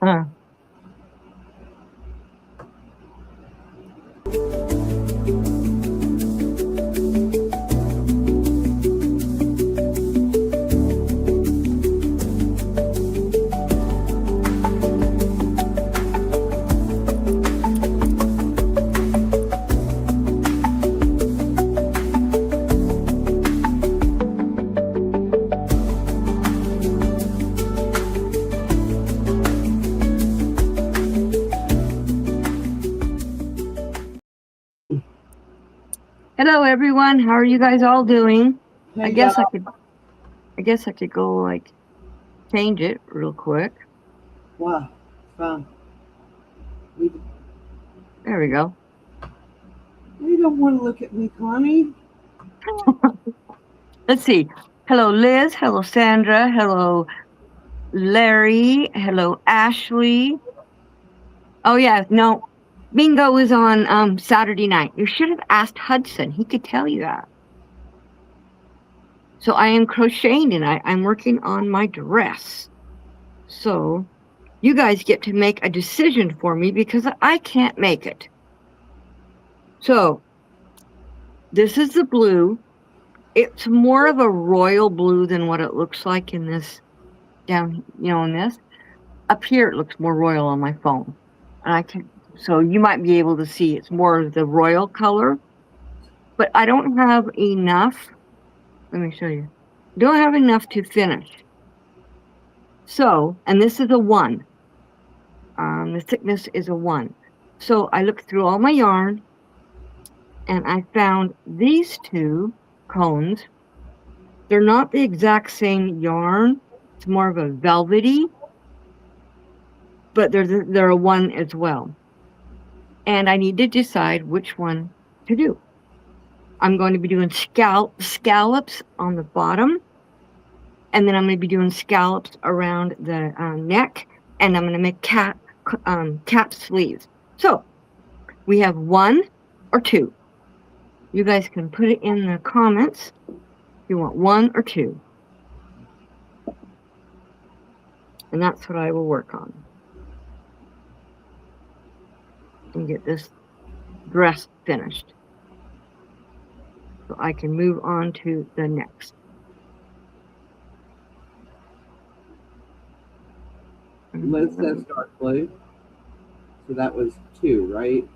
Hello everyone, how are you guys all doing? Hey, I guess I could go like change it real quick. Wow, fun. There we go. You don't want to look at me, Connie. Let's see. Hello Liz, hello Sandra, hello Larry, hello Ashley. Oh yeah, no. Bingo is on Saturday night. You should have asked Hudson. He could tell you that. So I am crocheting tonight. I'm working on my dress. So you guys get to make a decision for me because I can't make it. So this is the blue. It's more of a royal blue than what it looks like in this down, in this. Up here it looks more royal on my phone. And so you might be able to see it's more of the royal color. But I don't have enough. Let me show you. Don't have enough to finish. So, and this is a 1. The thickness is a 1. So I looked through all my yarn and I found these 2 cones. They're not the exact same yarn. It's more of a velvety, but they're a 1 as well. And I need to decide which one to do. I'm going to be doing scallops on the bottom, and then I'm going to be doing scallops around the neck, and I'm going to make cap sleeves. So we have 1 or 2. You guys can put it in the comments if you want 1 or 2. And that's what I will work on. And get this dress finished. So I can move on to the next. Liz says dark blue. So that was 2, right?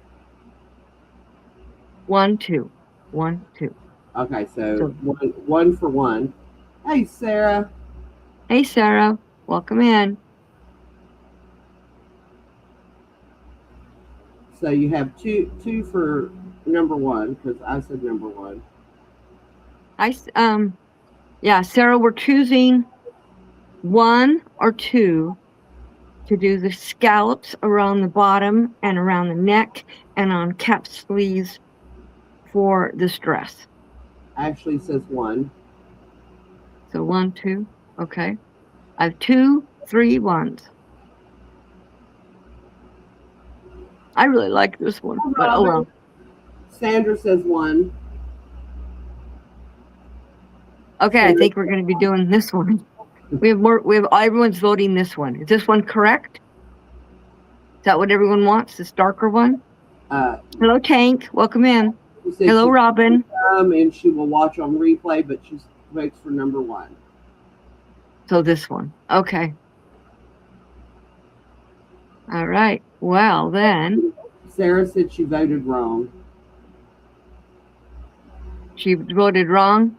1, 2. 1, 2. Okay, so one for 1. Hey, Sarah. Hey, Sarah. Welcome in. So you have two for number 1, because I said number 1. Yeah, Sarah, we're choosing 1 or 2 to do the scallops around the bottom and around the neck and on cap sleeves for this dress. Ashley says 1. So 1, 2. Okay. I have 2, 3 1s. I really like this one, but oh well. Sandra says 1. Okay, I think we're going to be doing this one. We have everyone's voting this one. Is this one correct? Is that what everyone wants? This darker one? Hello, Tank. Welcome in. Hello, Robin. And she will watch on replay, but she votes for number 1. So this one. Okay. All right. Well, then. Sarah said she voted wrong. She voted wrong?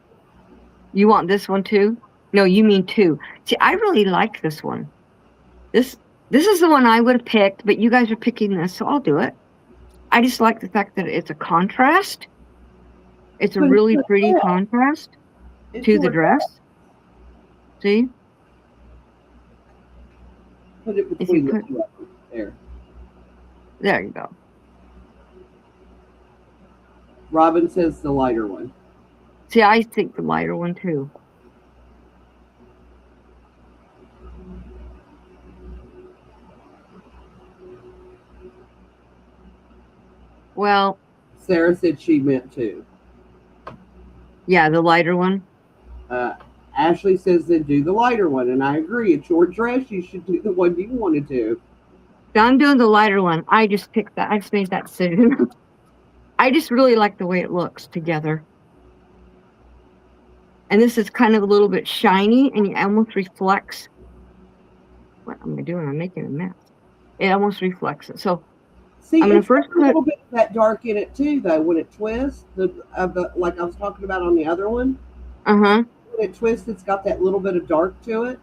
You want this one too? No, you mean 2. See, I really like this one. This is the one I would have picked, but you guys are picking this, so I'll do it. I just like the fact that it's a contrast. It's a really pretty contrast to the dress. See? Put it between the 2 of them. There. There you go. Robin says the lighter one. See, I think the lighter one too. Well, Sarah said she meant 2. Yeah, the lighter one. Ashley says then do the lighter one, and I agree. It's your dress. You should do the one you want to do. So I'm doing the lighter one. I just picked that. I just made that decision. I just really like the way it looks together. And this is kind of a little bit shiny, and it almost reflects. What am I doing? I'm making a mess. It almost reflects it. So See, I'm gonna it's first got a little bit of that dark in it too, though. When it twists, like I was talking about on the other one, Uh-huh. when it twists, it's got that little bit of dark to it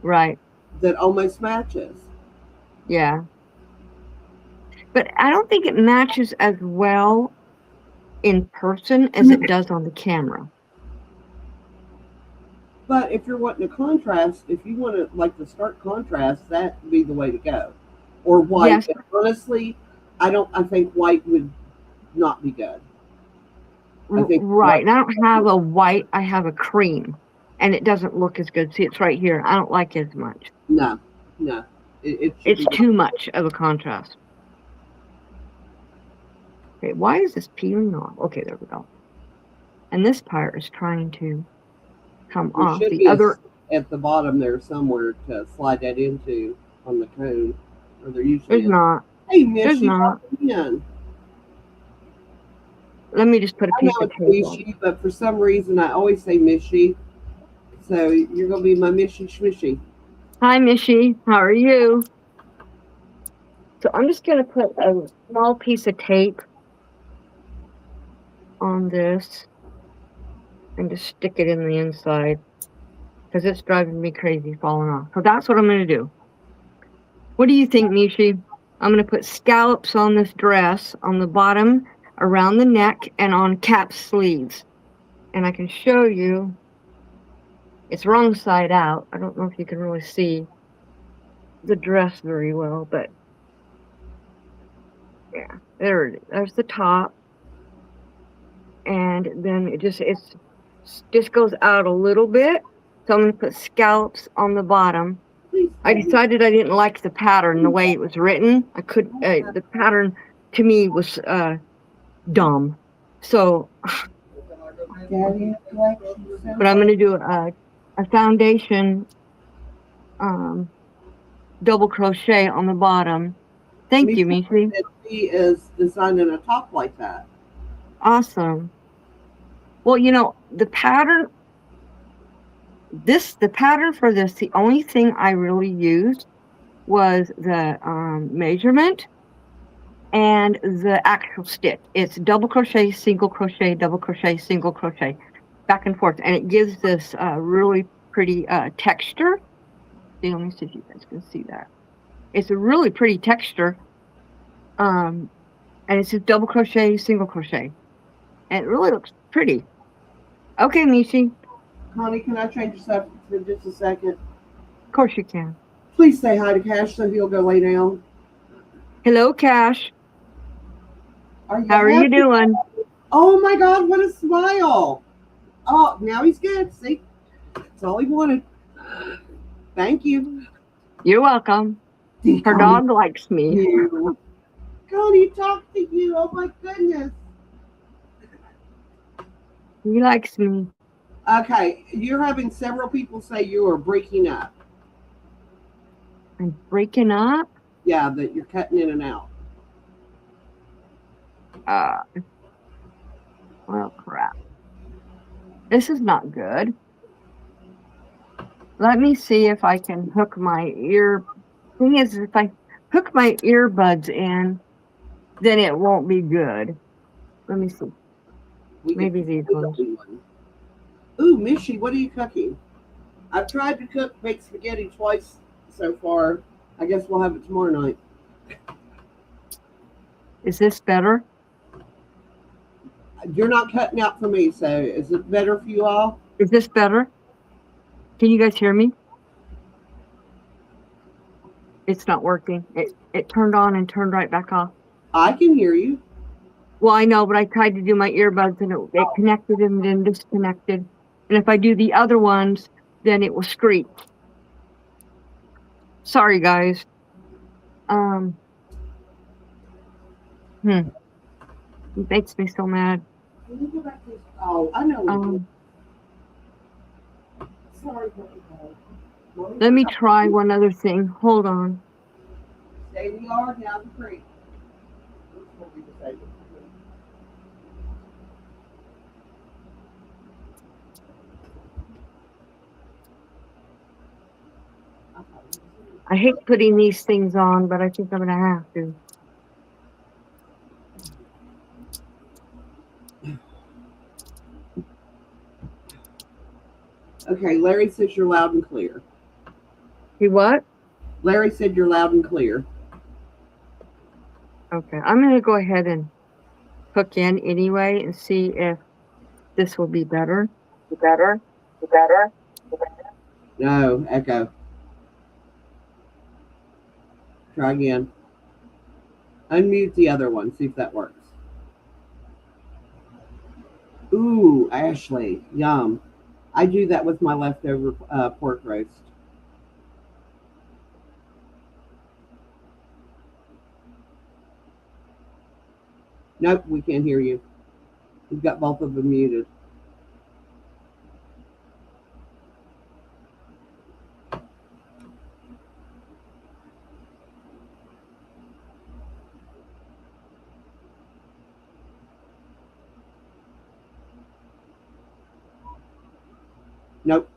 Right. that almost matches. Yeah. But I don't think it matches as well in person as it does on the camera. But if you're wanting a contrast, if you want to like the stark contrast, that would be the way to go. Or white. Yes. And honestly, I think white would not be good. I think Right. And I don't have a white, I have a cream. And it doesn't look as good. See, it's right here. I don't like it as much. No. It's too much of a contrast. Okay, why is this peeling off? Okay, there we go. And this part is trying to come there off. should The be other at the bottom there somewhere to slide that into on the cone. Or there usually there's is. not. Hey, Miss, There's you not. in. Let me just put a I piece know of it's tape on. Mishy, but for some reason I always say Mishy. So you're gonna be my Mishy Schmishy. Hi, Mishy. How are you? So I'm just going to put a small piece of tape on this and just stick it in the inside because it's driving me crazy falling off. So that's what I'm going to do. What do you think, Mishi? I'm going to put scallops on this dress on the bottom, around the neck, and on cap sleeves. And I can show you. It's wrong side out. I don't know if you can really see the dress very well, but yeah, there it is. There's the top. And then it just goes out a little bit. So I'm going to put scallops on the bottom. I decided I didn't like the pattern the way it was written. The pattern to me was dumb. So, but I'm going to do a foundation double crochet on the bottom. Thank you, Mishi. She is designing a top like that. Awesome. Well, you know, the pattern for this, the only thing I really used was the measurement and the actual stitch. It's double crochet, single crochet, double crochet, single crochet, back and forth. And it gives this really pretty texture. See, let me see if you guys can see that. It's a really pretty texture. And it's just double crochet, single crochet. And it really looks pretty. Okay, Mishi. Connie, can I change the subject for just a second? Of course you can. Please say hi to Cash so he'll go lay down. Hello, Cash. How are you doing? Oh my God, what a smile. Oh, now he's good. See? That's all he wanted. Thank you. You're welcome. Her dog likes me. Connie, talk to you. Oh my goodness. He likes me. Okay, you're having several people say you are breaking up. I'm breaking up? Yeah, that you're cutting in and out. Well, crap. This is not good. Let me see if I can hook my ear. Thing is, if I hook my earbuds in, then it won't be good. Let me see. Maybe these ones. Ooh, Mishy, what are you cooking? I've tried to make spaghetti twice so far. I guess we'll have it tomorrow night. Is this better? You're not cutting out for me, so is it better for you all? Is this better? Can you guys hear me? It's not working. It turned on and turned right back off. I can hear you. Well, I know, but I tried to do my earbuds and it connected and then disconnected. And if I do the other ones, then it will screech. Sorry, guys. It makes me so mad. Can you go back to this? Oh, I know. Sorry. Let me try one other thing. Hold on. Stay in the yard, now the creek. This will be disabled. I hate putting these things on, but I think I'm gonna have to. Okay, Larry says you're loud and clear. See what? Larry said you're loud and clear. Okay, I'm gonna go ahead and hook in anyway and see if this will be better. Better. Better. No, echo. Try again. Unmute the other one. See if that works. Ooh, Ashley, yum. I do that with my leftover pork roast. Nope, we can't hear you. We've got both of them muted. Nope.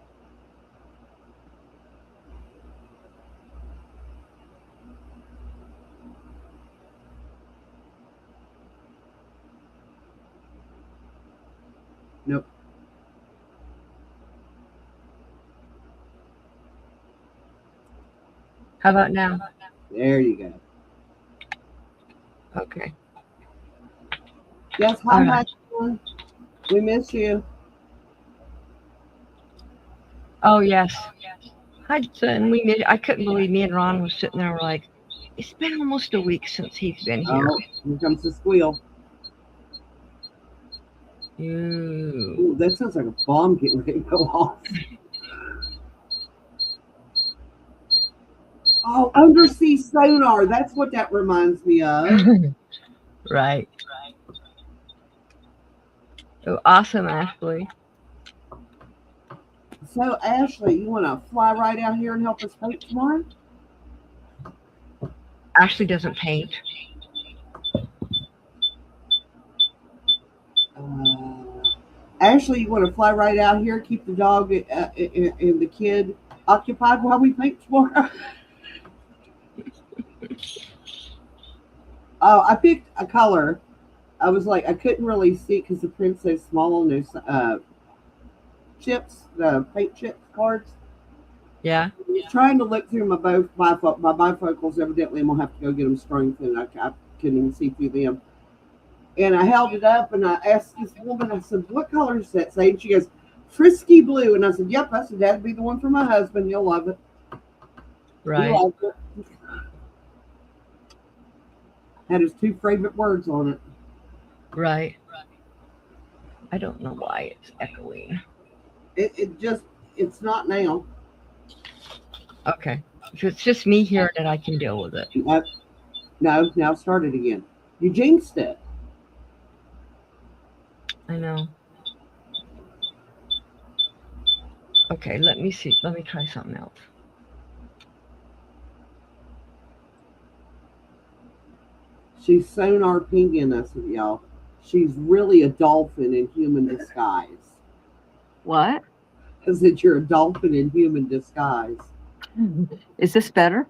Nope. How about now? There you go. Okay. Yes, hi, Right. Michael. We miss you. Oh yes. Hi, Jen. I couldn't believe me and Ron was sitting there. We're like, it's been almost a week since he's been here. Oh, here comes the squeal. Ooh. Ooh, that sounds like a bomb getting ready to go off. Oh, undersea sonar. That's what that reminds me of. Right. Oh, awesome, Ashley. So, Ashley, you want to fly right out here and help us paint tomorrow? Ashley doesn't paint. Ashley, you want to fly right out here, keep the dog and the kid occupied while we paint tomorrow? Oh, I picked a color. I was like, I couldn't really see because the print's so small on those chips, the paint chip cards. Yeah. I was trying to look through my bifocals. Evidently, I'm gonna have to go get them strengthened. I couldn't even see through them. And I held it up and I asked this woman, I said, what color does that say? And she goes, frisky blue. And I said, yep. I said, that'd be the one for my husband. He'll love it. Right. He loves it. Had his two favorite words on it. Right. I don't know why it's echoing. It's not now. Okay. If it's just me hearing it, I can deal with it. No, now start it again. You jinxed it. I know. Okay, let me see. Let me try something else. She's sonar pinging us, y'all. She's really a dolphin in human disguise. What? I said you're a dolphin in human disguise. Is this better?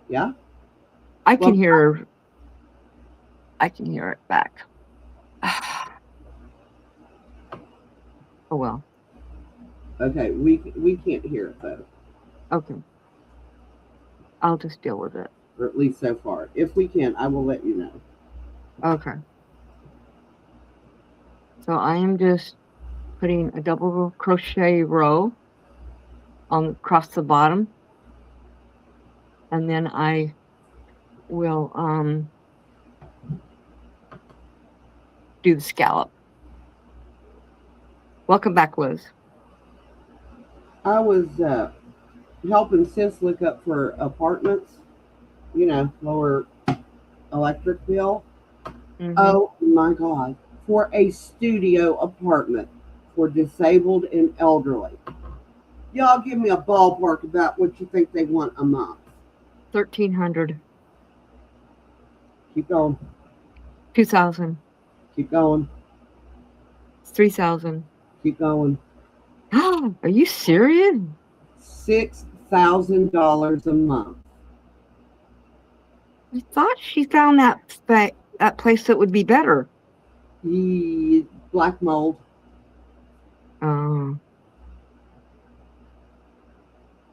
Yeah. I can hear it back. Oh well. Okay, we can't hear it though. Okay. I'll just deal with it. Or at least so far. If we can, I will let you know. Okay. So I am just putting a double crochet row across the bottom. And then I will do the scallop. Welcome back, Liz. I was helping Sis look up for apartments, lower electric bill. Mm-hmm. Oh my God. For a studio apartment for disabled and elderly. Y'all give me a ballpark about what you think they want a month. $1,300. Keep going. 2,000. Keep going. 3,000. Keep going. Are you serious? $6,000 a month. I thought she found that place that would be better. Black mold. Oh.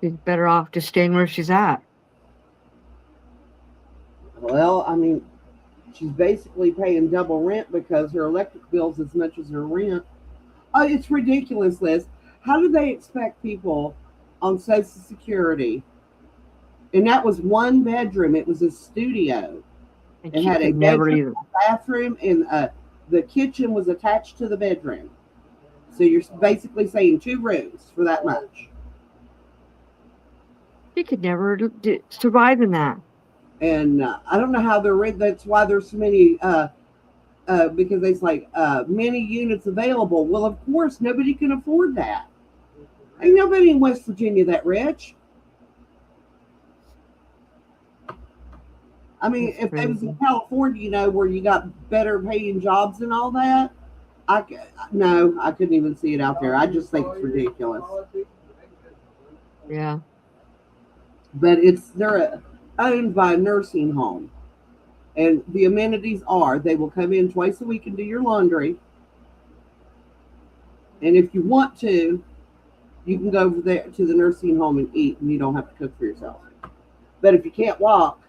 She's better off just staying where she's at. Well, I mean, she's basically paying double rent because her electric bill's as much as her rent. Oh, it's ridiculous, Liz. How do they expect people on Social Security? And that was one bedroom. It was a studio. And It she had a could never bedroom, either. a bathroom, and the kitchen was attached to the bedroom. So you're basically saying 2 rooms for that much. She could never survive in that. And I don't know how they're rent. That's why there's so many. Because there's like many units available. Well, of course, nobody can afford that. Ain't nobody in West Virginia that rich. I mean, That's if they was crazy. in California, where you got better paying jobs and all that, I couldn't even see it out there. I just think it's ridiculous. Yeah. But they're owned by a nursing home, and the amenities are they will come in twice a week and do your laundry, and if you want to, you can go over there to the nursing home and eat, and you don't have to cook for yourself. But if you can't walk,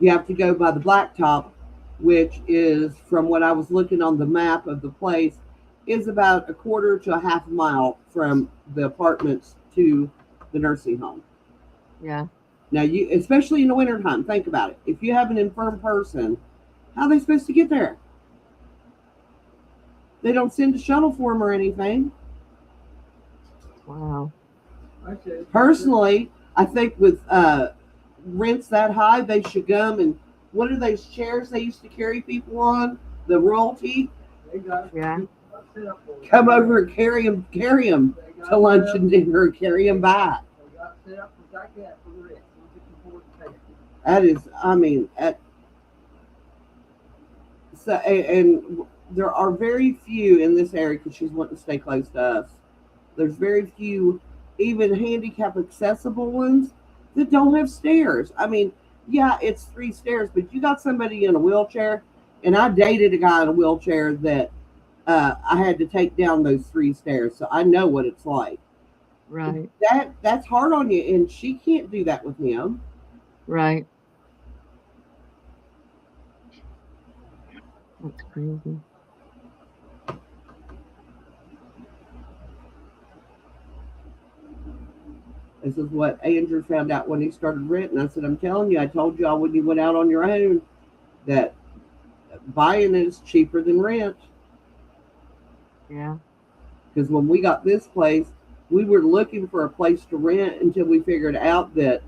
you have to go by the blacktop, which is, from what I was looking on the map of the place, is about a quarter to a half mile from the apartments to the nursing home. Yeah. Now, especially in the wintertime, think about it. If you have an infirm person, how are they supposed to get there? They don't send a shuttle for them or anything. Wow. Personally, I think with rents that high, they should come and what are those chairs they used to carry people on? The royalty. Yeah. Come over and carry them to lunch and dinner, and carry them back. That is, I mean, and there are very few in this area because she's wanting to stay close to us. There's very few, even handicap accessible ones that don't have stairs. I mean, yeah, it's 3 stairs, but you got somebody in a wheelchair, and I dated a guy in a wheelchair that I had to take down those 3 stairs, so I know what it's like. Right. That's hard on you, and she can't do that with him. Right. That's crazy. This is what Andrew found out when he started renting. I said, I'm telling you, I told you all when you went out on your own that buying is cheaper than rent. Yeah. Because when we got this place, we were looking for a place to rent until we figured out that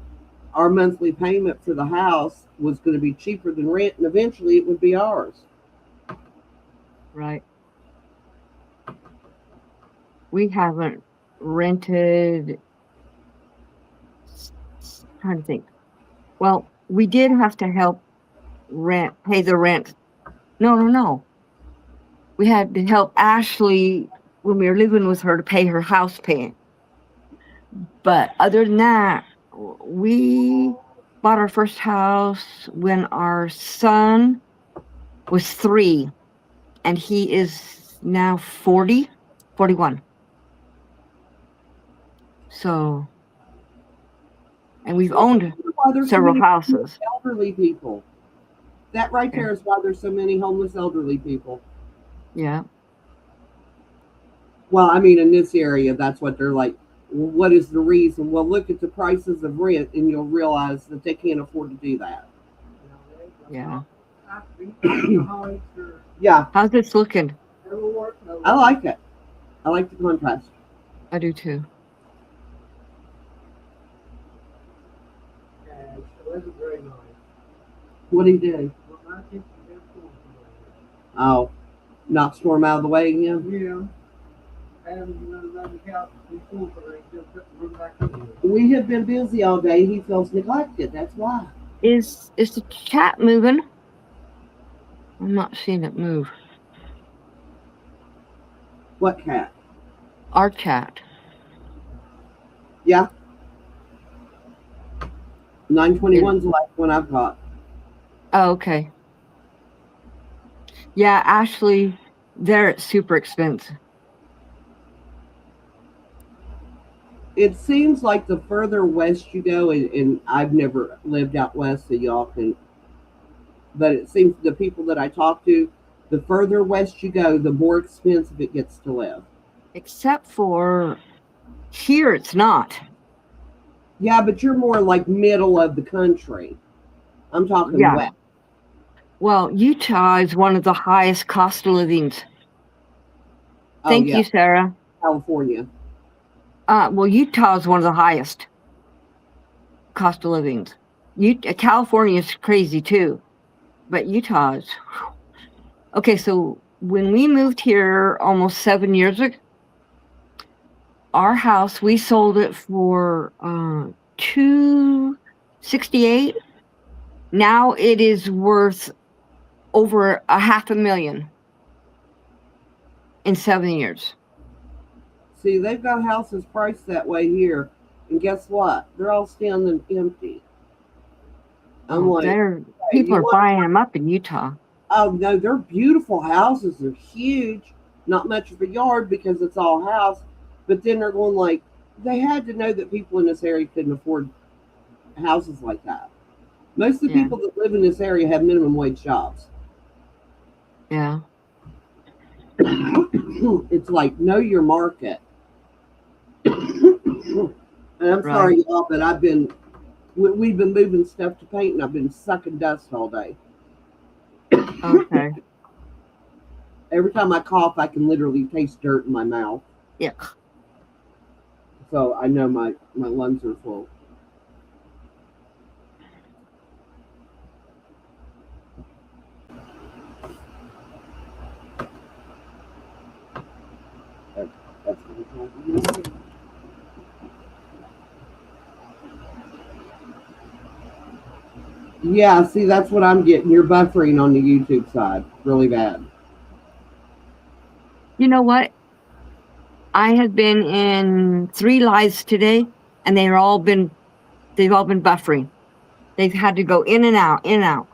our monthly payment for the house was going to be cheaper than rent, and eventually it would be ours. Right. We haven't rented. Trying to think. Well, we did have to help pay the rent. No. We had to help Ashley when we were living with her to pay her house payment. But other than that, we bought our first house when our son was 3, and he is now 41. So, and we've owned several houses. Elderly people. That right there is why there's so many homeless elderly people. Yeah. Well, I mean, in this area, that's what they're like. Well, what is the reason? Well, look at the prices of rent, and you'll realize that they can't afford to do that. Yeah. Yeah. How's this looking? I like it. I like the contrast. I do too. What do you do? Oh, knock storm out of the way again? Yeah. We have been busy all day. He feels neglected. That's why. Is the chat moving? I'm not seeing it move. What cat? Our chat. Yeah. 921's the last one I've got. Oh, okay. Yeah, Ashley, they're super expensive. It seems like the further west you go, and I've never lived out west, so y'all can, but it seems the people that I talk to, the further west you go, the more expensive it gets to live. Except for here, it's not. Yeah, but you're more like middle of the country. I'm talking Yeah. west. Well, Utah is one of the highest cost of livings. Oh, Thank yeah, you, Sarah. California. Well, Utah is one of the highest cost of livings. California is crazy too, but Utah is. Okay, so when we moved here almost 7 years ago, our house, we sold it for $268. Now it is worth over $500,000 in 7 years. See, they've got houses priced that way here, and guess what? They're all standing empty. I'm like, hey, People you are want? buying them up in Utah. Oh no, they're beautiful houses. They're huge. Not much of a yard because it's all house. But then they're going like they had to know that people in this area couldn't afford houses like that. Most of the Yeah. people that live in this area have minimum wage jobs. Yeah. It's like know your market. And I'm sorry, y'all, but we've been moving stuff to paint, and I've been sucking dust all day. Okay. Every time I cough, I can literally taste dirt in my mouth. Yeah. So I know my lungs are full. That's yeah, see, that's what I'm getting. You're buffering on the YouTube side really bad. You know what? I have been in 3 lives today, and they've all been buffering. They've had to go in and out, in and out.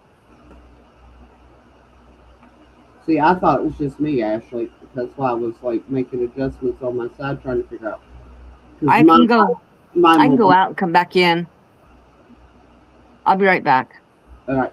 See, I thought it was just me, Ashley. That's why I was like making adjustments on my side, trying to figure out. I can go out and come back in. I'll be right back. All right.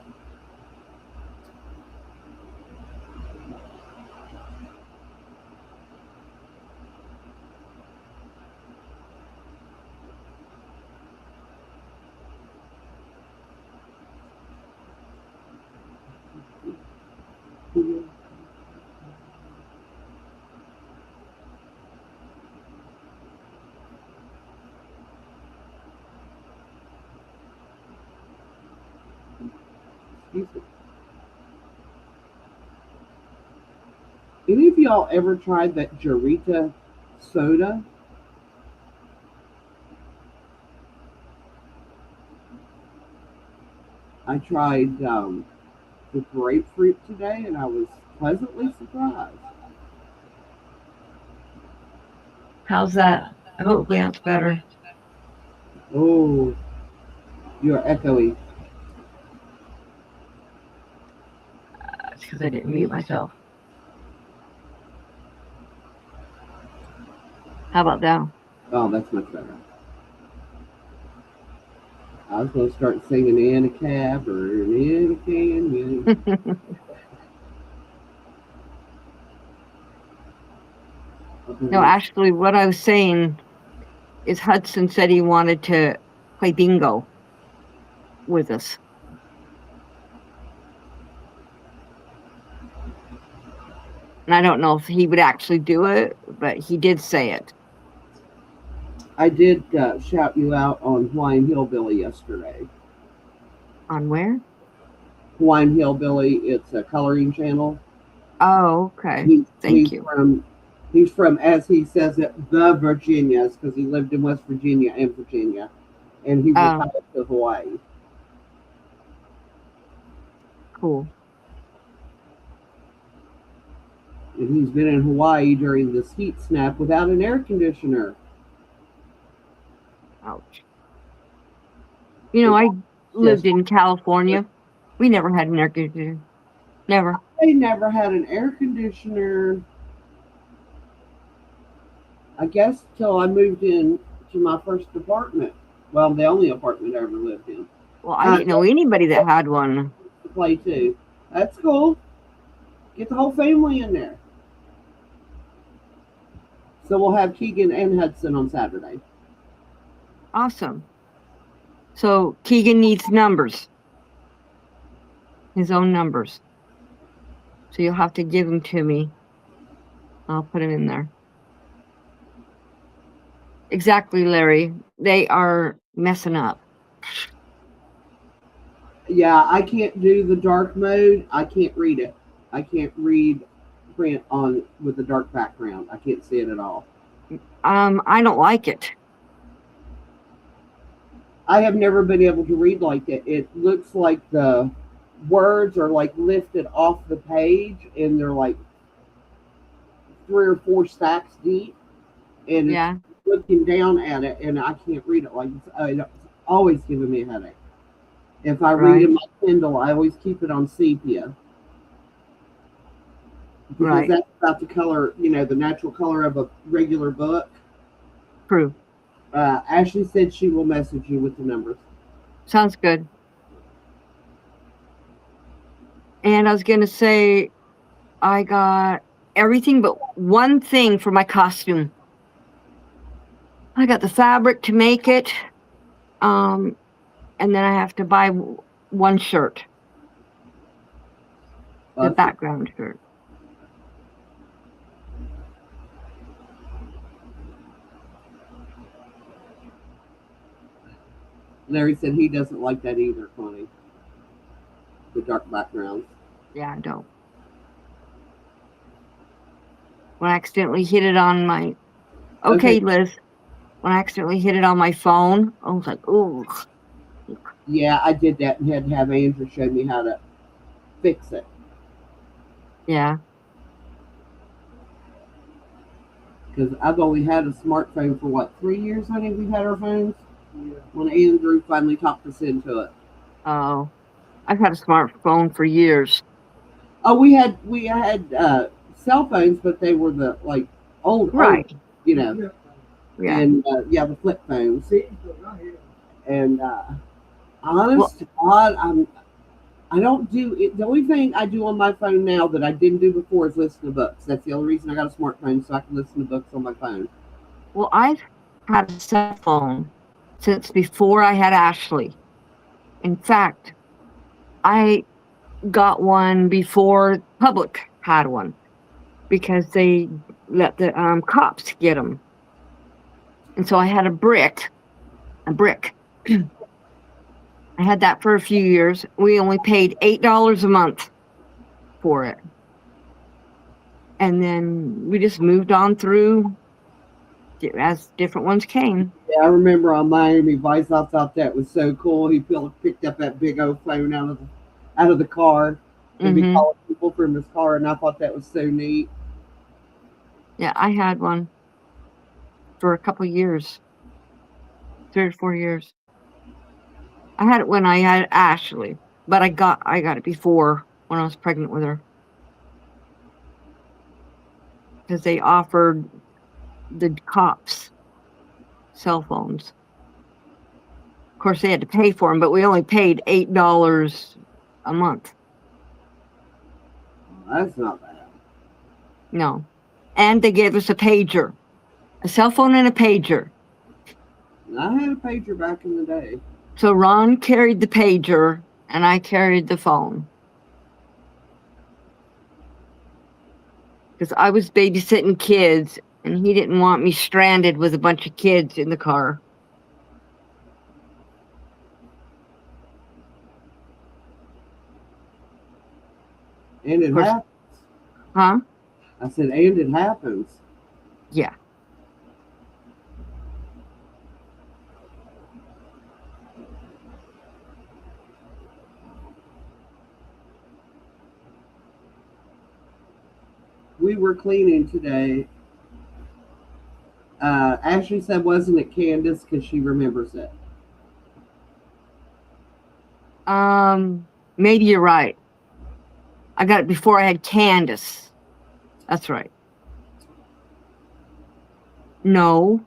Any of y'all ever tried that Jarita soda? I tried the grapefruit today, and I was pleasantly surprised. How's that? Hopefully that's better. Oh, you're echoey. It's because I didn't mute myself. How about now? Oh, that's much better. I was going to start singing in a cab or in a canyon. No, actually, what I was saying is Hudson said he wanted to play bingo with us. And I don't know if he would actually do it, but he did say it. I did shout you out on Hawaiian Hillbilly yesterday. On where? Hawaiian Hillbilly, it's a coloring channel. Oh, okay. Thank you. He's from, as he says it, the Virginias, because he lived in West Virginia and Virginia. And he retired to Hawaii. Cool. And he's been in Hawaii during this heat snap without an air conditioner. Ouch. You know, I Yes, lived in California. We never had an air conditioner. Never. they never had an air conditioner, I guess, till I moved in to my first apartment. Well, the only apartment I ever lived in. Well, I didn't know anybody that had one. To play too. That's cool. Get the whole family in there. So we'll have Keegan and Hudson on Saturday. Awesome. So Keegan needs numbers, his own numbers. So you'll have to give them to me. I'll put them in there. Exactly, Larry. They are messing up. Yeah, I can't do the dark mode. I can't read it. I can't read print on with the dark background. I can't see it at all. I don't like it. I have never been able to read like it. It looks like the words are like lifted off the page and they're like 3 or 4 stacks deep, and it's Yeah, looking down at it, and I can't read it. Like it's always giving me a headache. If I read right, in my Kindle, I always keep it on sepia because right. that's about the color, the natural color of a regular book. True. Ashley said she will message you with the numbers. Sounds good. And I was going to say, I got everything but one thing for my costume. I got the fabric to make it. And then I have to buy one shirt, the background shirt. Larry said he doesn't like that either, Connie. The dark backgrounds. Yeah, I don't. When I accidentally hit it on my okay, Liz. When I accidentally hit it on my phone, I was like, "Ooh." Yeah, I did that and had to have Andrew show me how to fix it. Yeah. Because I've only had a smartphone for what, 3 years? I think we've had our phones. Yeah. When Andrew finally talked us into it. Oh, I've had a smartphone for years. Oh, we had cell phones, but they were the like old, Right. Yeah. And the flip phones. And honest to God, I don't do it. The only thing I do on my phone now that I didn't do before is listen to books. That's the only reason I got a smartphone, so I can listen to books on my phone. Well, I've had a cell phone since before I had Ashley. In fact, I got one before public had one because they let the cops get them. And so I had a brick. I had that for a few years. We only paid $8 a month for it. And then we just moved on through as different ones came. Yeah, I remember on Miami Vice, I thought that was so cool. He picked up that big old phone out of the car and be calling people from his car, and I thought that was so neat. Yeah, I had one for a couple of years, 3 or 4 years. I had it when I had Ashley, but I got it before when I was pregnant with her because they offered the cops cell phones. Of course, they had to pay for them, but we only paid $8 a month. That's not bad. No, and they gave us a pager, a cell phone, and a pager. I had a pager back in the day. So Ron carried the pager, and I carried the phone. Because I was babysitting kids, and he didn't want me stranded with a bunch of kids in the car. And it happens. Huh? I said, and it happens. Yeah. we were cleaning today. Ashley said, wasn't it Candace? Because she remembers it. Maybe you're right. I got it before I had Candace. That's right. No.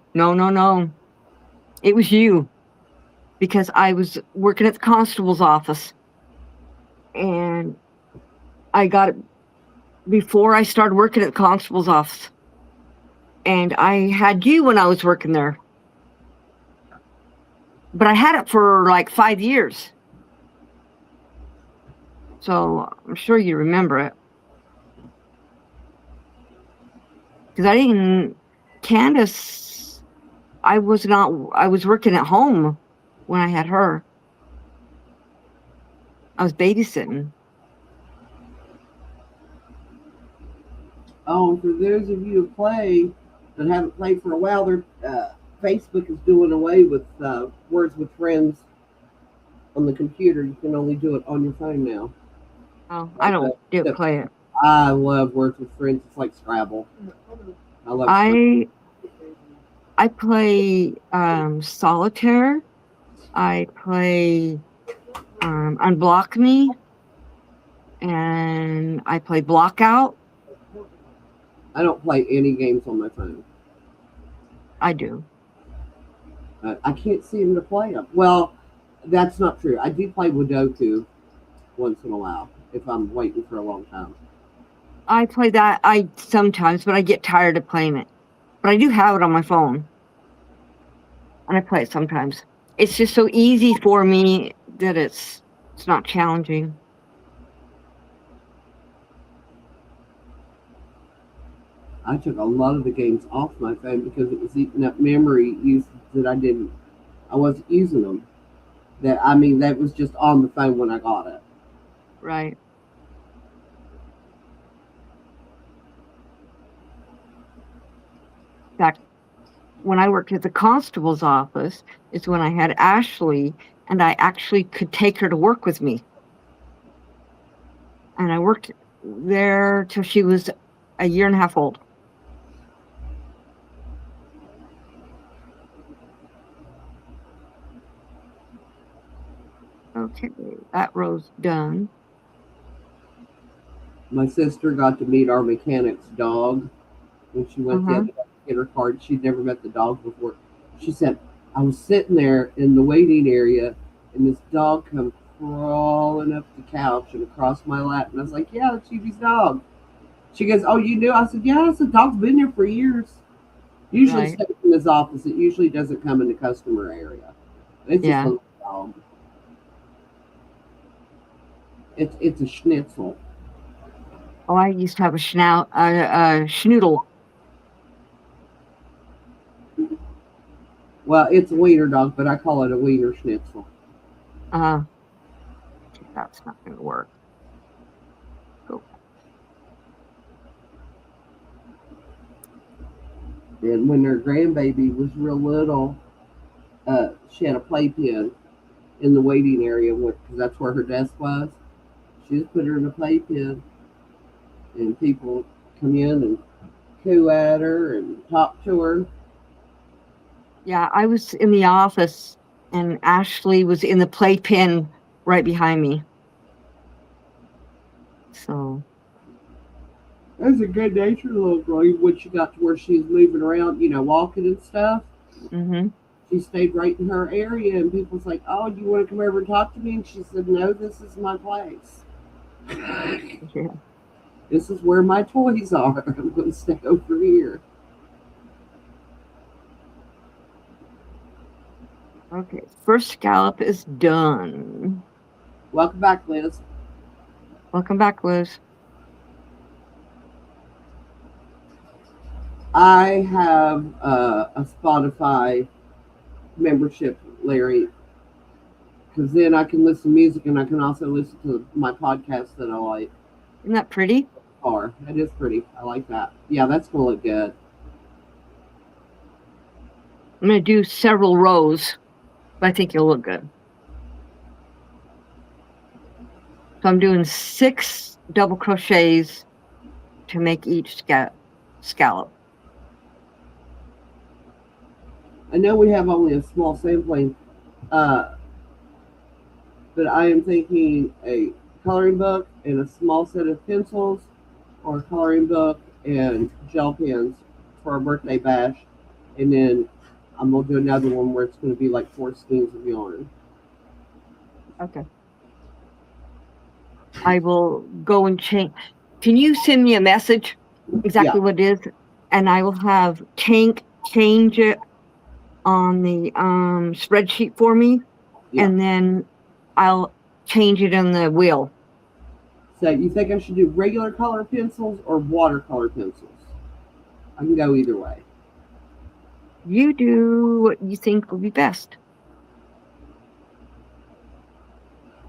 It was you. Because I was working at the constable's office. And I got it before I started working at the constable's office. And I had you when I was working there. But I had it for like 5 years. So I'm sure you remember it. Because I didn't, Candace, I was working at home when I had her. I was babysitting. Oh, for those of you who play that haven't played for a while, Facebook is doing away with Words with Friends on the computer. You can only do it on your phone now. Oh, I don't play it. I love Words with Friends. It's like Scrabble. I play solitaire. I play Unblock Me, and I play Blockout. I don't play any games on my phone. I do. I can't seem to play them. Well, that's not true. I do play Sudoku once in a while if I'm waiting for a long time. I play that sometimes, but I get tired of playing it. But I do have it on my phone. And I play it sometimes. It's just so easy for me that it's not challenging. I took a lot of the games off my phone because it was eating up memory that I wasn't using them. That was just on the phone when I got it. Right. In fact, when I worked at the constable's office, it's when I had Ashley, and I actually could take her to work with me. And I worked there till she was a year and a half old. Okay, that row's done. My sister got to meet our mechanic's dog when she went the other day to get her card. She'd never met the dog before. She said, I was sitting there in the waiting area, and this dog come crawling up the couch and across my lap. And I was like, yeah, that's Evie's dog. She goes, oh, you knew? I said, yeah, the dog's been here for years. Usually stays in his office. It usually doesn't come in the customer area. It's just a little dog. It's a schnitzel. Oh, I used to have a schnoodle. Well, it's a wiener dog, but I call it a wiener schnitzel. That's not going to work. Go. And when her grandbaby was real little, she had a playpen in the waiting area because that's where her desk was. She just put her in a playpen, and people come in and coo at her and talk to her. Yeah, I was in the office, and Ashley was in the playpen right behind me. So. That was a good natured little girl. When she got to where she was moving around, walking and stuff, she stayed right in her area, and people was like, oh, do you want to come over and talk to me? And she said, no, this is my place. Yeah. This is where my toys are. I'm going to stay over here. Okay, first scallop is done. Welcome back, Liz. Welcome back, Liz. I have a Spotify membership, Larry, because then I can listen to music and I can also listen to my podcast that I like. Isn't that pretty? That is pretty. I like that. Yeah, that's going to look good. I'm going to do several rows, but I think you'll look good. So I'm doing 6 double crochets to make each scallop. I know we have only a small sampling, but I am thinking a coloring book and a small set of pencils, or a coloring book and gel pens for a birthday bash, and then I'm gonna do another one where it's gonna be like 4 skeins of yarn. Okay. I will go and change. Can you send me a message exactly what it is? And I will have Tank change it on the spreadsheet for me. Yeah. And then I'll change it in the wheel. So you think I should do regular color pencils or watercolor pencils? I can go either way. You do what you think will be best.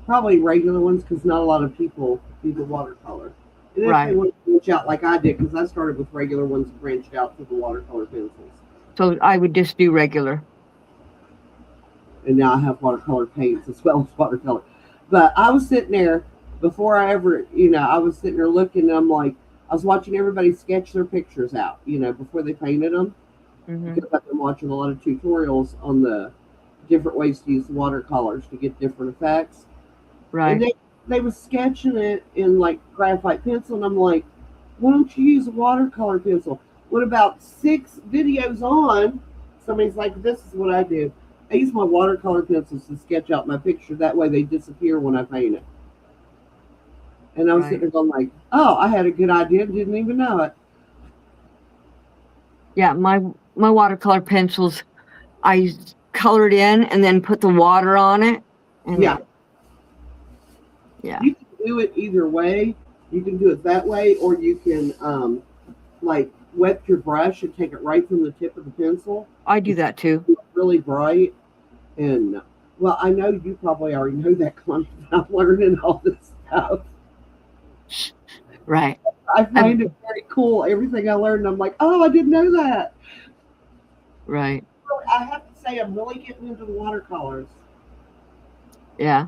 Probably regular ones, because not a lot of people do the watercolor. And if Right. they want to branch out like I did, because I started with regular ones and branched out to the watercolor pencils. So I would just do regular. And now I have watercolor paints as well as watercolor. But I was sitting there before I ever, I was sitting there looking, and I'm like, I was watching everybody sketch their pictures out, before they painted them. Mm-hmm. Because I've been watching a lot of tutorials on the different ways to use the watercolors to get different effects. Right. And they was sketching it in like graphite pencil, and I'm like, why don't you use a watercolor pencil? What about 6 videos on? Somebody's like, this is what I do. I use my watercolor pencils to sketch out my picture. That way they disappear when I paint it. And I was sitting there going like, oh, I had a good idea and didn't even know it. Yeah, my watercolor pencils, I colored in and then put the water on it. And Yeah. Yeah. You can do it either way. You can do it that way, or you can like wet your brush and take it right from the tip of the pencil. I do that too. It's really bright. And well, I know you probably already know that, Connie. I'm learning all this stuff. Right. I find it very cool. Everything I learned, I'm like, oh, I didn't know that. Right. I have to say, I'm really getting into the watercolors. Yeah.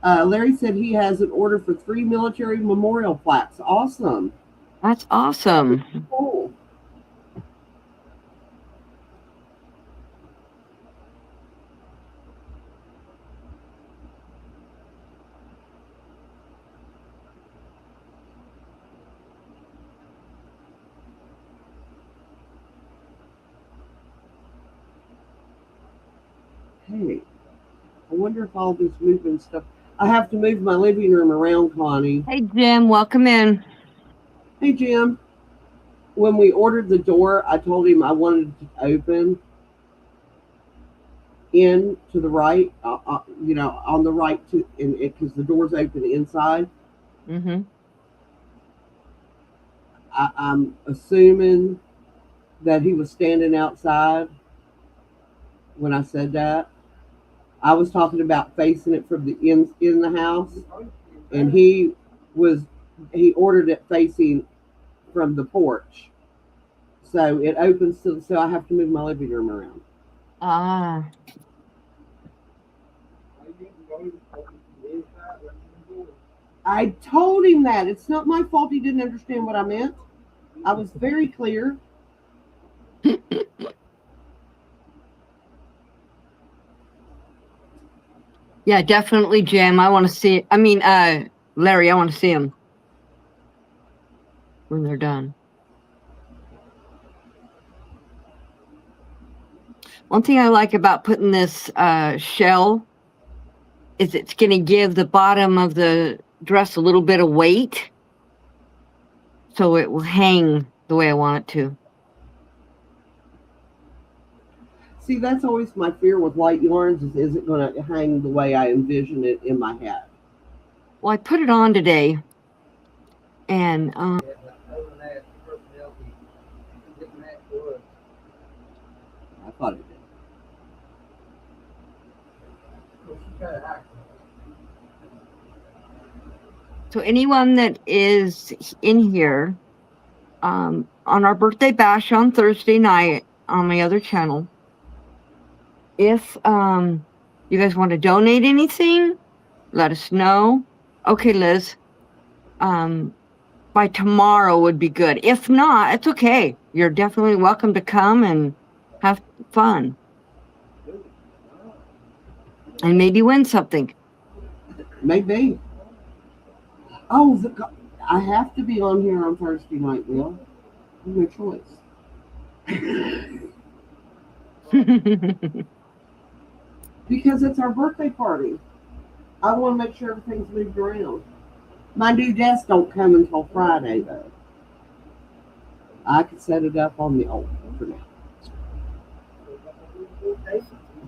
Larry said he has an order for 3 military memorial plaques. Awesome. That's awesome. Cool. Hey, I wonder if all this moving stuff. I have to move my living room around, Connie. Hey, Jim, welcome in. Hey, Jim. When we ordered the door, I told him I wanted it to open in to the right, on the right, because the door's open inside. Mm-hmm. I'm assuming that he was standing outside when I said that. I was talking about facing it from the in the house, and he ordered it facing from the porch, so it opens to. So I have to move my living room around. Ah. I told him that. It's not my fault he didn't understand what I meant. I was very clear. Yeah, definitely, Jim. I want to see. I mean, Larry, I want to see him when they're done. One thing I like about putting this shell is it's going to give the bottom of the dress a little bit of weight, so it will hang the way I want it to. See, that's always my fear with light yarns, is it going to hang the way I envision it in my head? Well, I put it on today, and I thought it did. So anyone that is in here, on our birthday bash on Thursday night on my other channel, if you guys want to donate anything, let us know. Okay, Liz. By by tomorrow would be good. If not, it's okay. You're definitely welcome to come and have fun. And maybe win something. Maybe. Oh, I have to be on here on Thursday night, Will. No choice. Because it's our birthday party. I want to make sure everything's moved around. My new desk don't come until Friday, though. I could set it up on the old one for now.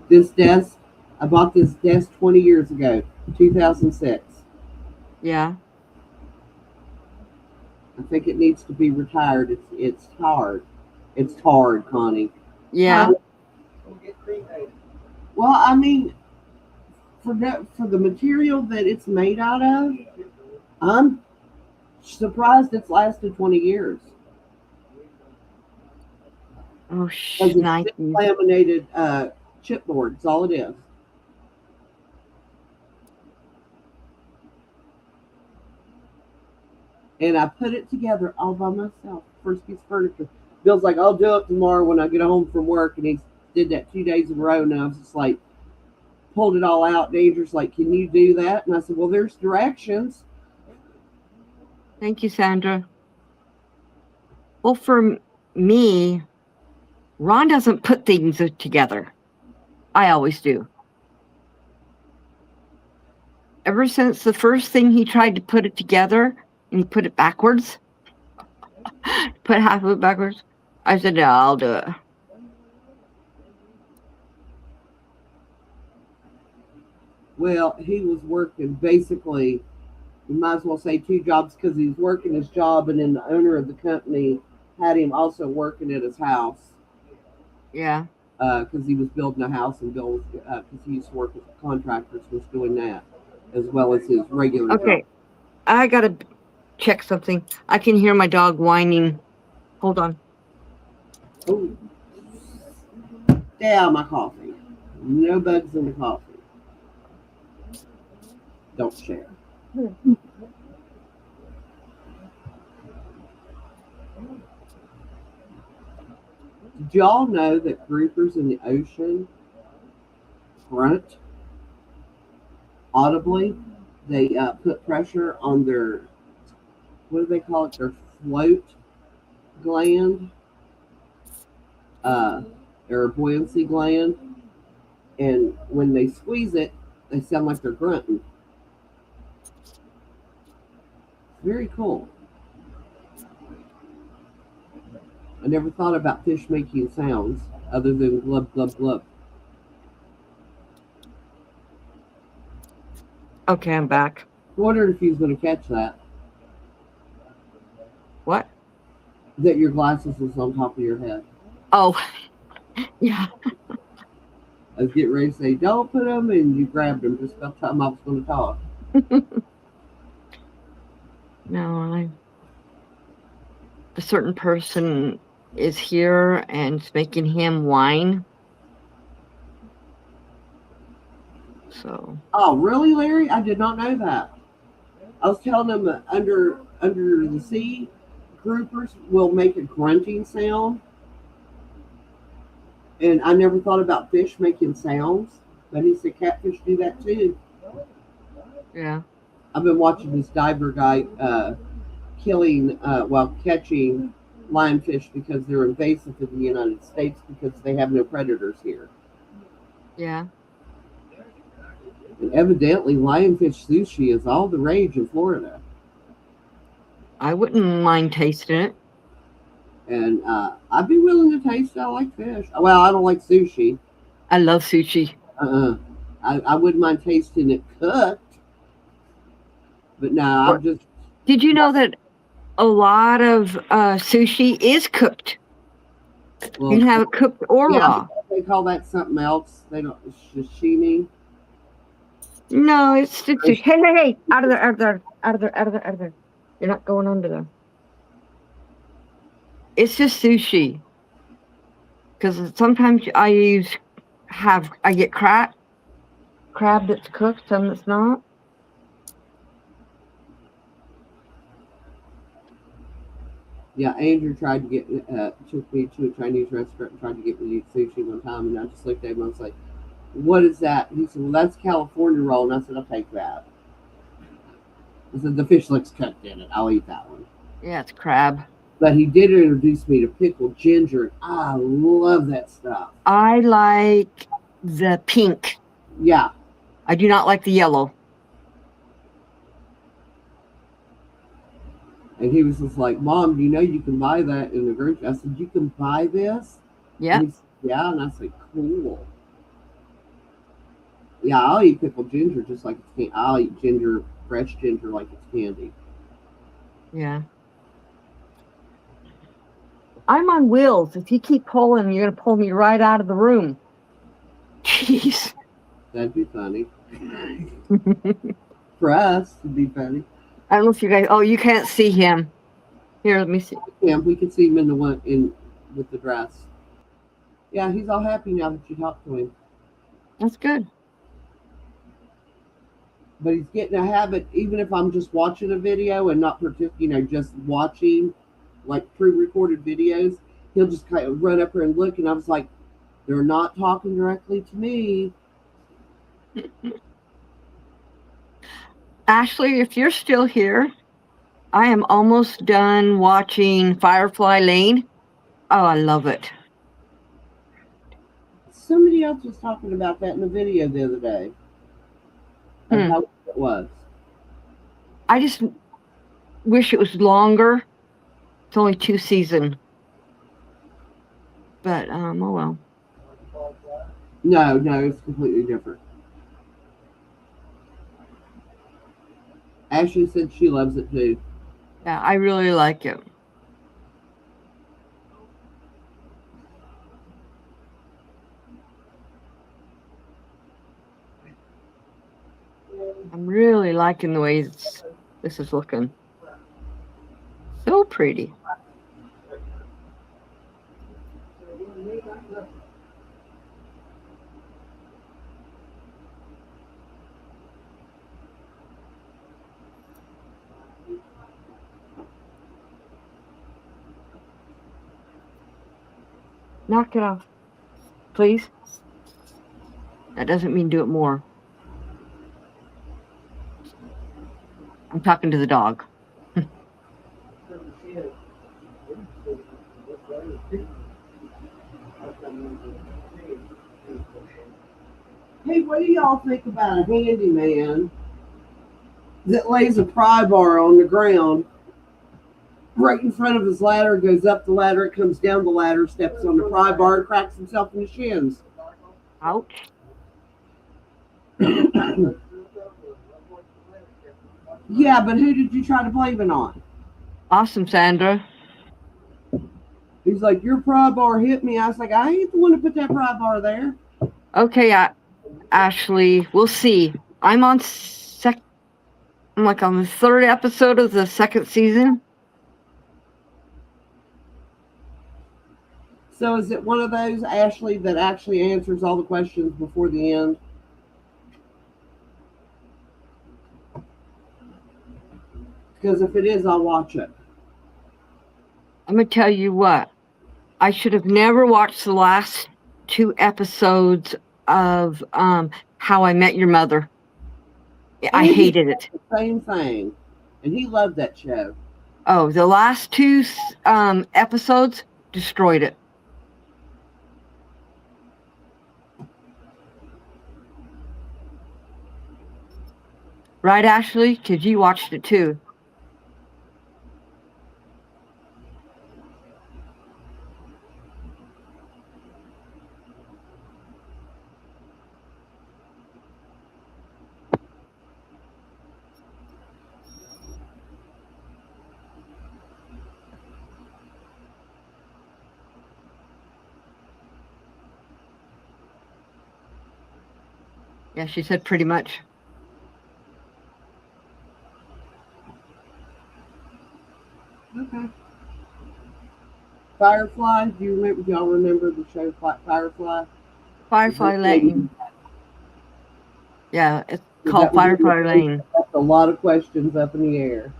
This desk, I bought this desk 20 years ago, 2006. Yeah. I think it needs to be retired. It's hard. It's hard, Connie. Yeah. Well, I mean, for the material that it's made out of, I'm surprised it's lasted 20 years. Oh, Because it's laminated chipboard. That's all it is. And I put it together all by myself. First piece of furniture. Bill's like, I'll do it tomorrow when I get home from work. And he did that 2 days in a row. And I was just like, pulled it all out. Danger's like, can you do that? And I said, well, there's directions. Thank you, Sandra. Well, for me, Ron doesn't put things together. I always do. Ever since the first thing he tried to put it together, and he put it backwards, put half of it backwards, I said, no, I'll do it. Well, he was working basically, you might as well say 2 jobs, because he was working his job, and then the owner of the company had him also working at his house. Yeah. Because he was building a house, and Bill was, because he used to work with contractors, was doing that as well as his regular job. I gotta check something. I can hear my dog whining. Hold on. Oh. Stay out of my coffee. No bugs in the coffee. Don't share. Did y'all know that groupers in the ocean grunt audibly? They put pressure on their, what do they call it? Their float gland, or buoyancy gland. And when they squeeze it, they sound like they're grunting. Very cool. I never thought about fish making sounds other than glub, glub, glub. Okay, I'm back. I wondered if he was going to catch that. What? That your glasses was on top of your head. Oh, yeah. I was getting ready to say, don't put them, and you grabbed them just about the time I was going to talk. No, a certain person is here and it's making him whine. So. Oh, really, Larry? I did not know that. I was telling them that under the sea, groupers will make a grunting sound. And I never thought about fish making sounds. But he said catfish do that too. Yeah. I've been watching this diver guy catching lionfish because they're invasive in the United States because they have no predators here. Yeah. And evidently, lionfish sushi is all the rage in Florida. I wouldn't mind tasting it. And I'd be willing to taste it. I like fish. Well, I don't like sushi. I love sushi. I wouldn't mind tasting it cooked. But no, I'm just... Did you know that a lot of sushi is cooked? Well, you can have it cooked or raw. They call that something else. They don't... Sashimi. No, it's just... Hey, out of there. You're not going under there. It's just sushi. Because sometimes I get crab that's cooked, some that's not. Yeah, Andrew tried to took me to a Chinese restaurant and tried to get me to eat sushi one time, and I just looked at him and I was like, "What is that?" He said, "Well, that's California roll," and I said, "I'll take that." I said, "The fish looks cooked in it. I'll eat that one." Yeah, it's crab. But he did introduce me to pickled ginger, and I love that stuff. I like the pink. Yeah, I do not like the yellow. and he was just like, "Mom, you know you can buy that in the grocery." I said, "You can buy this?" And Yep. he said, "Yeah," and I said, "Cool." Yeah, I'll eat pickled ginger just like it's candy. I'll eat ginger, fresh ginger, like it's candy. Yeah. I'm on wheels. If you keep pulling, you're going to pull me right out of the room. Jeez. That'd be funny. I For us, it'd be funny. don't know if you guys. Oh, you can't see him. Here, let me see. Yeah, we could see him in the one in with the dress. Yeah, he's all happy now that you talked to him. That's good. But he's getting a habit, even if I'm just watching a video and not just watching like pre-recorded videos, he'll just kind of run up here and look, and I was like, they're not talking directly to me. Ashley, if you're still here, I am almost done watching Firefly Lane. Oh, I love it. Somebody else was talking about that in the video the other day of Hmm. how it was. I just wish it was longer. It's only 2 seasons. But oh well. No, no, it's completely different. Ashley said she loves it too. Yeah, I really like it. I'm really liking the way this is looking. So pretty. Knock it off, please. That doesn't mean do it more. I'm talking to the dog. Hey, what do y'all think about a handyman that lays a pry bar on the ground right in front of his ladder, goes up the ladder, it comes down the ladder, steps on the pry bar, and cracks himself in the shins? Ouch. Yeah, but who did you try to blame it on? Awesome, Sandra. He's like, your pry bar hit me. I was like, I ain't the one to put that pry bar there. Okay, Ashley, we'll see. I'm on I'm like on the 3rd episode of the 2nd season. So is it one of those, Ashley, that actually answers all the questions before the end? Because if it is, I'll watch it. I'm gonna tell you what. I should have never watched the last 2 episodes of How I Met Your Mother. I hated it. The same thing. And he loved that show. Oh, the last 2 episodes destroyed it. Right, Ashley? Because you watched it too. Yeah, she said pretty much. Okay. Firefly. Do you remember? Do y'all remember the show Firefly? Firefly Lane. Yeah, it's called That was Firefly Lane. a lot of questions up in the air.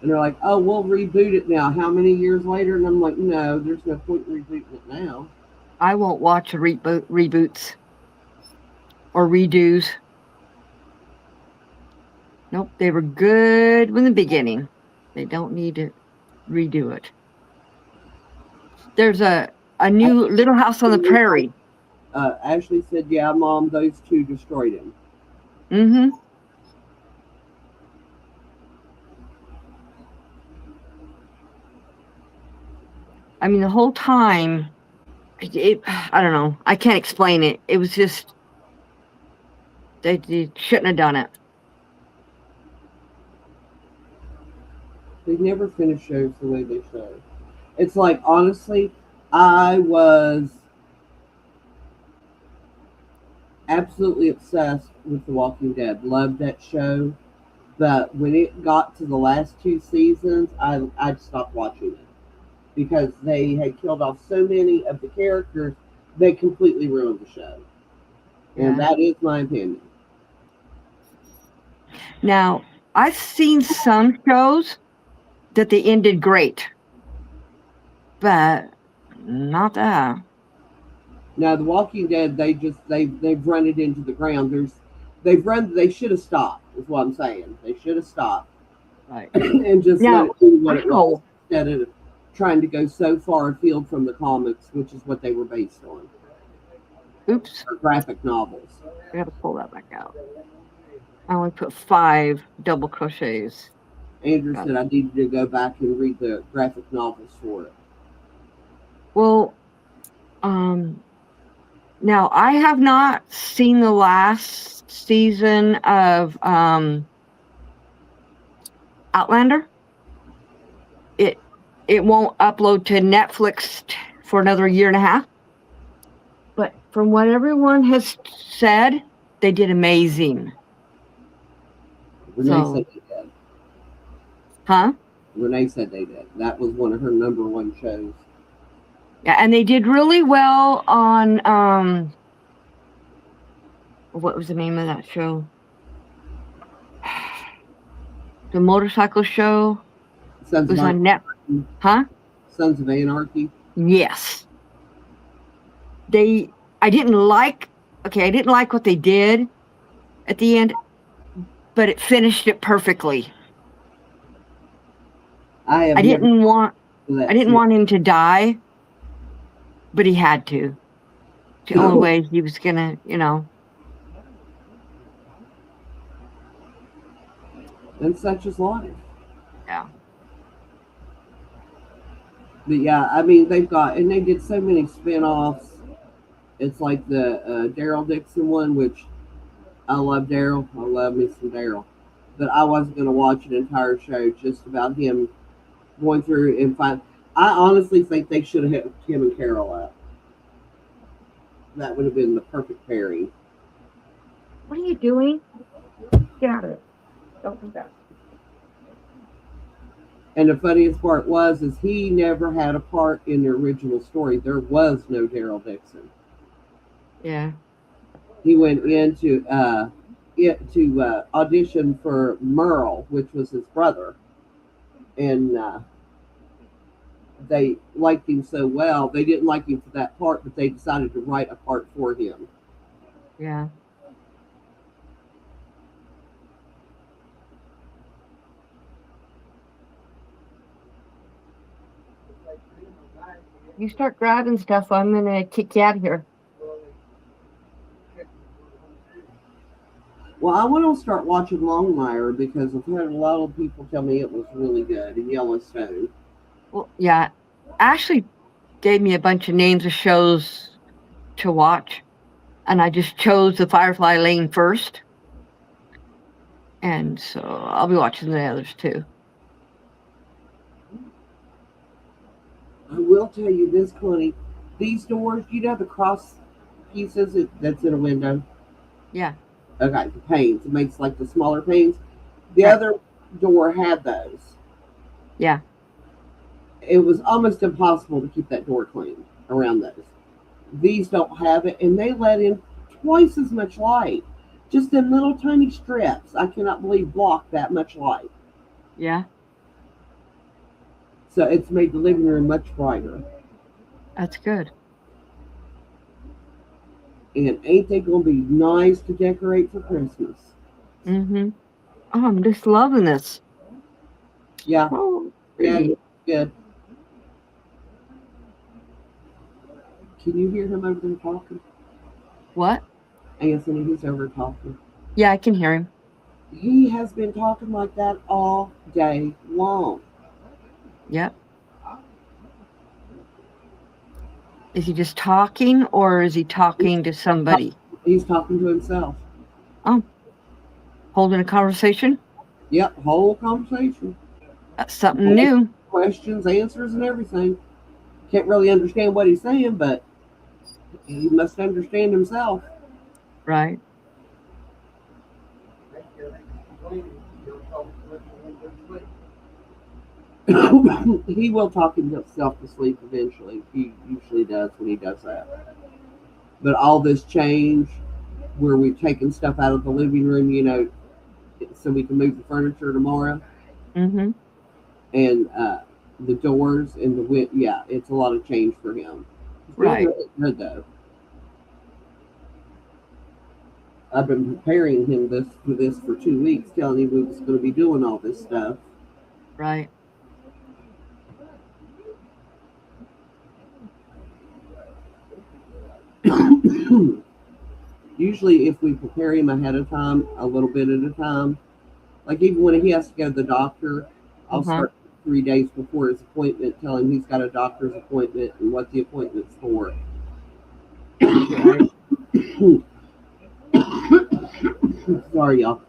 And they're like, "Oh, we'll reboot it now." How many years later? And I'm like, "No, there's no point in rebooting it now." I won't watch reboots or redos. Nope, they were good in the beginning. They don't need to redo it. There's a new Little House on the Prairie. Ashley said, "Yeah, Mom, those two destroyed him." Mm-hmm. I mean, the whole time, I don't know. I can't explain it. It was just, they shouldn't have done it. They never finish shows the way they should. It's like, honestly, I was absolutely obsessed with The Walking Dead. Loved that show. But when it got to the last two seasons, I stopped watching it because they had killed off so many of the characters. They completely ruined the show. And Yeah. that is my opinion. Now, I've seen some shows that they ended great, but not that. Now, The Walking Dead, they've run it into the ground. They should have stopped. Is what I'm saying. They should have stopped Right. and just Now, let it do what it was wow. instead of trying to go so far afield from the comics, which is what they were based on, Oops. or graphic novels. I gotta pull that back out. I only put 5 double crochets. Andrew said I needed to go back and read the graphic novels for it. Well, now I have not seen the last season of Outlander. It won't upload to Netflix for another year and a half. But from what everyone has said, they did amazing. Renee said they did. Huh? Renee said they did. That was one of her number one shows. Yeah, and they did really well on what was the name of that show? The motorcycle show. Sons it was of on Netflix. Huh? Sons of Anarchy. Yes. I didn't like what they did at the end, but it finished it perfectly. I didn't want him to die, but he had to. It's the only way he was gonna, And such is life. Yeah. But yeah, I mean, they did so many spin-offs. It's like the Daryl Dixon one, which I love Daryl. I love me some Daryl. But I wasn't going to watch an entire show just about him going through and find. I honestly think they should have hit Kim and Carol up. That would have been the perfect pairing. What are you doing? Get out of it. Don't do that. And the funniest part is he never had a part in the original story. There was no Daryl Dixon. Yeah. He went in to audition for Merle, which was his brother, and they liked him so well. They didn't like him for that part, but they decided to write a part for him. Yeah. You start grabbing stuff, I'm gonna kick you out of here. Well, I want to start watching Longmire because I've had a lot of people tell me it was really good in Yellowstone. Well, yeah. Ashley gave me a bunch of names of shows to watch, and I just chose the Firefly Lane first. And so I'll be watching the others too. I will tell you this, Connie. These doors, the cross pieces that's in a window? Yeah. Okay, the panes. It makes like the smaller panes. The other door had those. Yeah. It was almost impossible to keep that door clean around those. These don't have it, and they let in twice as much light. Just in little tiny strips. I cannot believe block that much light. Yeah. So it's made the living room much brighter. That's good. And ain't they going to be nice to decorate for Christmas? Mm-hmm. Oh, I'm just loving this. Yeah. Oh, Yeah, pretty. good. Can you hear him over there talking? What? Anthony, he's over talking. Yeah, I can hear him. He has been talking like that all day long. Yep. Is he just talking or is he talking to somebody? He's talking to himself. Oh, holding a conversation? Yep, whole conversation. That's something new. Questions, answers, and everything. Can't really understand what he's saying, but he must understand himself. Right. He will talk himself to sleep eventually. He usually does when he does that. But all this change where we've taken stuff out of the living room, so we can move the furniture tomorrow, Mm-hmm. and the doors and the wind. Yeah, it's a lot of change for him. It's been Right. really good though. I've been preparing him for this for 2 weeks, telling him we was going to be doing all this stuff. Right. Usually, if we prepare him ahead of time, a little bit at a time, like even when he has to go to the doctor, I'll start 3 days before his appointment, tell him he's got a doctor's appointment and what the appointment's for. Sorry, y'all.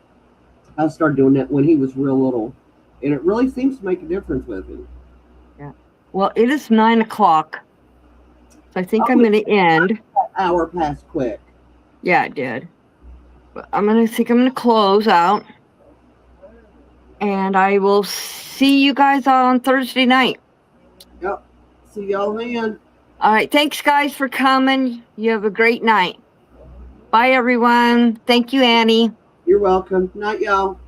I started doing that when he was real little, and it really seems to make a difference with him. Yeah. Well, it is 9 o'clock. So I think I'm going to end. That hour passed quick. Yeah, it did. But I'm going to close out. And I will see you guys on Thursday night. Yep. See y'all then. All right. Thanks, guys, for coming. You have a great night. Bye, everyone. Thank you, Annie. You're welcome. Night, y'all.